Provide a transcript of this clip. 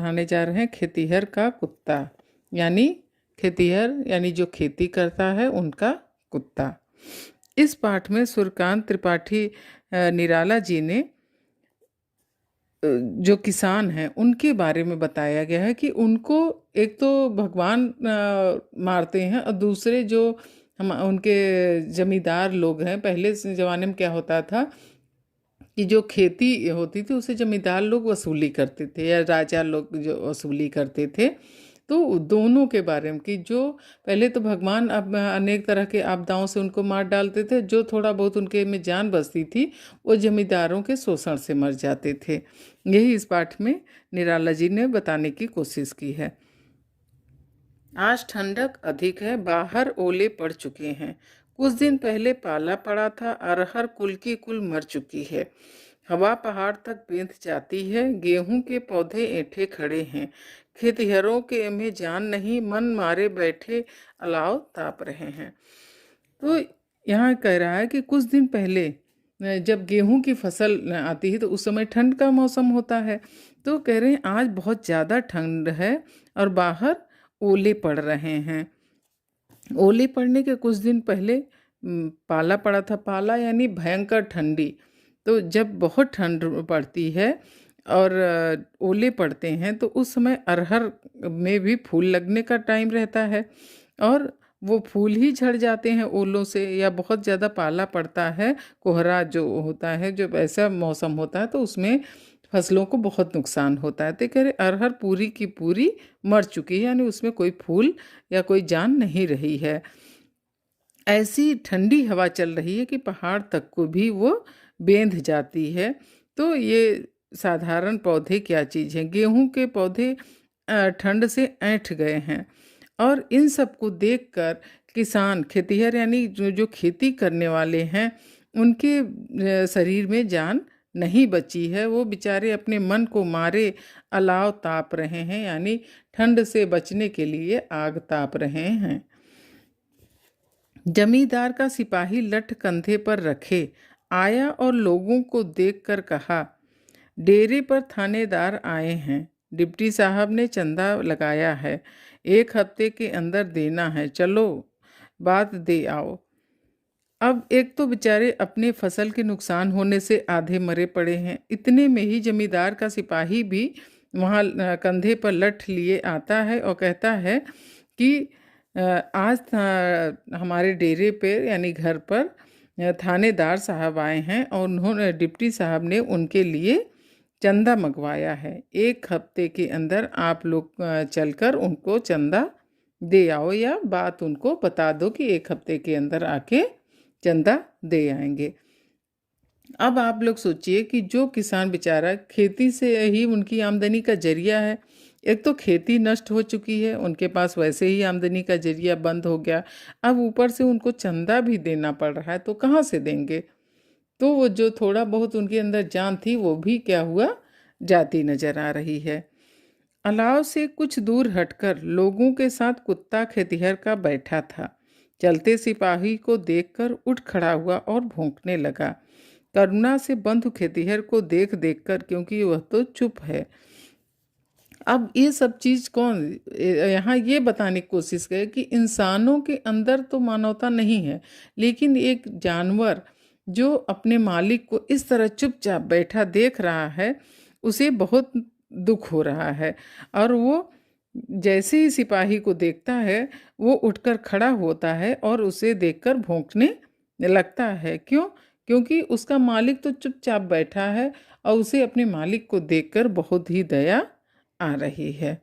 पढ़ाने जा रहे हैं खेतीहर का कुत्ता, यानी खेतीहर यानी जो खेती करता है उनका कुत्ता। इस पाठ में सूर्यकांत त्रिपाठी निराला जी ने जो किसान हैं उनके बारे में बताया गया है कि उनको एक तो भगवान मारते हैं और दूसरे जो हम उनके जमींदार लोग हैं, पहले ज़माने में क्या होता था कि जो खेती होती थी उसे जमींदार लोग वसूली करते थे या राजा लोग जो वसूली करते थे। तो दोनों के बारे में कि जो पहले तो भगवान अब अनेक तरह के आपदाओं से उनको मार डालते थे, जो थोड़ा बहुत उनके में जान बचती थी वो जमींदारों के शोषण से मर जाते थे। यही इस पाठ में निराला जी ने बताने की कोशिश की है। आज ठंडक अधिक है, बाहर ओले पड़ चुके हैं। कुछ दिन पहले पाला पड़ा था, अरहर कुल की कुल मर चुकी है। हवा पहाड़ तक बेंध जाती है, गेहूं के पौधे ऐंठे खड़े हैं। खेतिहरों के में जान नहीं, मन मारे बैठे अलाव ताप रहे हैं। तो यहाँ कह रहा है कि कुछ दिन पहले जब गेहूं की फसल आती है तो उस समय ठंड का मौसम होता है। तो कह रहे हैं आज बहुत ज़्यादा ठंड है और बाहर ओले पड़ रहे हैं। ओले पड़ने के कुछ दिन पहले पाला पड़ा था। पाला यानी भयंकर ठंडी। तो जब बहुत ठंड पड़ती है और ओले पड़ते हैं तो उस समय अरहर में भी फूल लगने का टाइम रहता है और वो फूल ही झड़ जाते हैं ओलों से, या बहुत ज़्यादा पाला पड़ता है, कोहरा जो होता है, जब ऐसा मौसम होता है तो उसमें फसलों को बहुत नुकसान होता है। तो कह रहे अरहर पूरी की पूरी मर चुकी है, यानी उसमें कोई फूल या कोई जान नहीं रही है। ऐसी ठंडी हवा चल रही है कि पहाड़ तक को भी वो बेंध जाती है। तो ये साधारण पौधे क्या चीज़ हैं? गेहूं के पौधे ठंड से ऐंठ गए हैं और इन सब को देखकर किसान खेतिहर यानी जो खेती करने वाले हैं उनके शरीर में जान नहीं बची है। वो बेचारे अपने मन को मारे अलाव ताप रहे हैं, यानी ठंड से बचने के लिए आग ताप रहे हैं। जमींदार का सिपाही लठ कंधे पर रखे आया और लोगों को देखकर कहा, डेरे पर थानेदार आए हैं, डिप्टी साहब ने चंदा लगाया है, 1 हफ्ते के अंदर देना है, चलो बात दे आओ। अब एक तो बेचारे अपने फसल के नुकसान होने से आधे मरे पड़े हैं, इतने में ही जमींदार का सिपाही भी वहाँ कंधे पर लठ लिए आता है और कहता है कि आज हमारे डेरे पे यानी घर पर थानेदार साहब आए हैं और उन्होंने डिप्टी साहब ने उनके लिए चंदा मंगवाया है, 1 हफ्ते के अंदर आप लोग चलकर उनको चंदा दे आओ या बात उनको बता दो कि 1 हफ्ते के अंदर आके चंदा दे आएंगे। अब आप लोग सोचिए कि जो किसान बेचारा खेती से ही उनकी आमदनी का जरिया है, एक तो खेती नष्ट हो चुकी है, उनके पास वैसे ही आमदनी का जरिया बंद हो गया, अब ऊपर से उनको चंदा भी देना पड़ रहा है, तो कहाँ से देंगे? तो वो जो थोड़ा बहुत उनके अंदर जान थी वो भी क्या हुआ, जाती नजर आ रही है। अलाव से कुछ दूर हटकर लोगों के साथ कुत्ता खेतिहर का बैठा था। चलते सिपाही को देखकर उठ खड़ा हुआ और भौंकने लगा। करुणा से बंधु खेतिहर को देख देखकर, क्योंकि वह तो चुप है। अब ये सब चीज़ कौन यहाँ ये बताने की कोशिश करे कि इंसानों के अंदर तो मानवता नहीं है, लेकिन एक जानवर जो अपने मालिक को इस तरह चुपचाप बैठा देख रहा है उसे बहुत दुख हो रहा है और वो जैसे ही सिपाही को देखता है वो उठकर खड़ा होता है और उसे देखकर भौंकने लगता है। क्यों? क्योंकि उसका मालिक तो चुपचाप बैठा है और उसे अपने मालिक को देखकर बहुत ही दया आ रही है।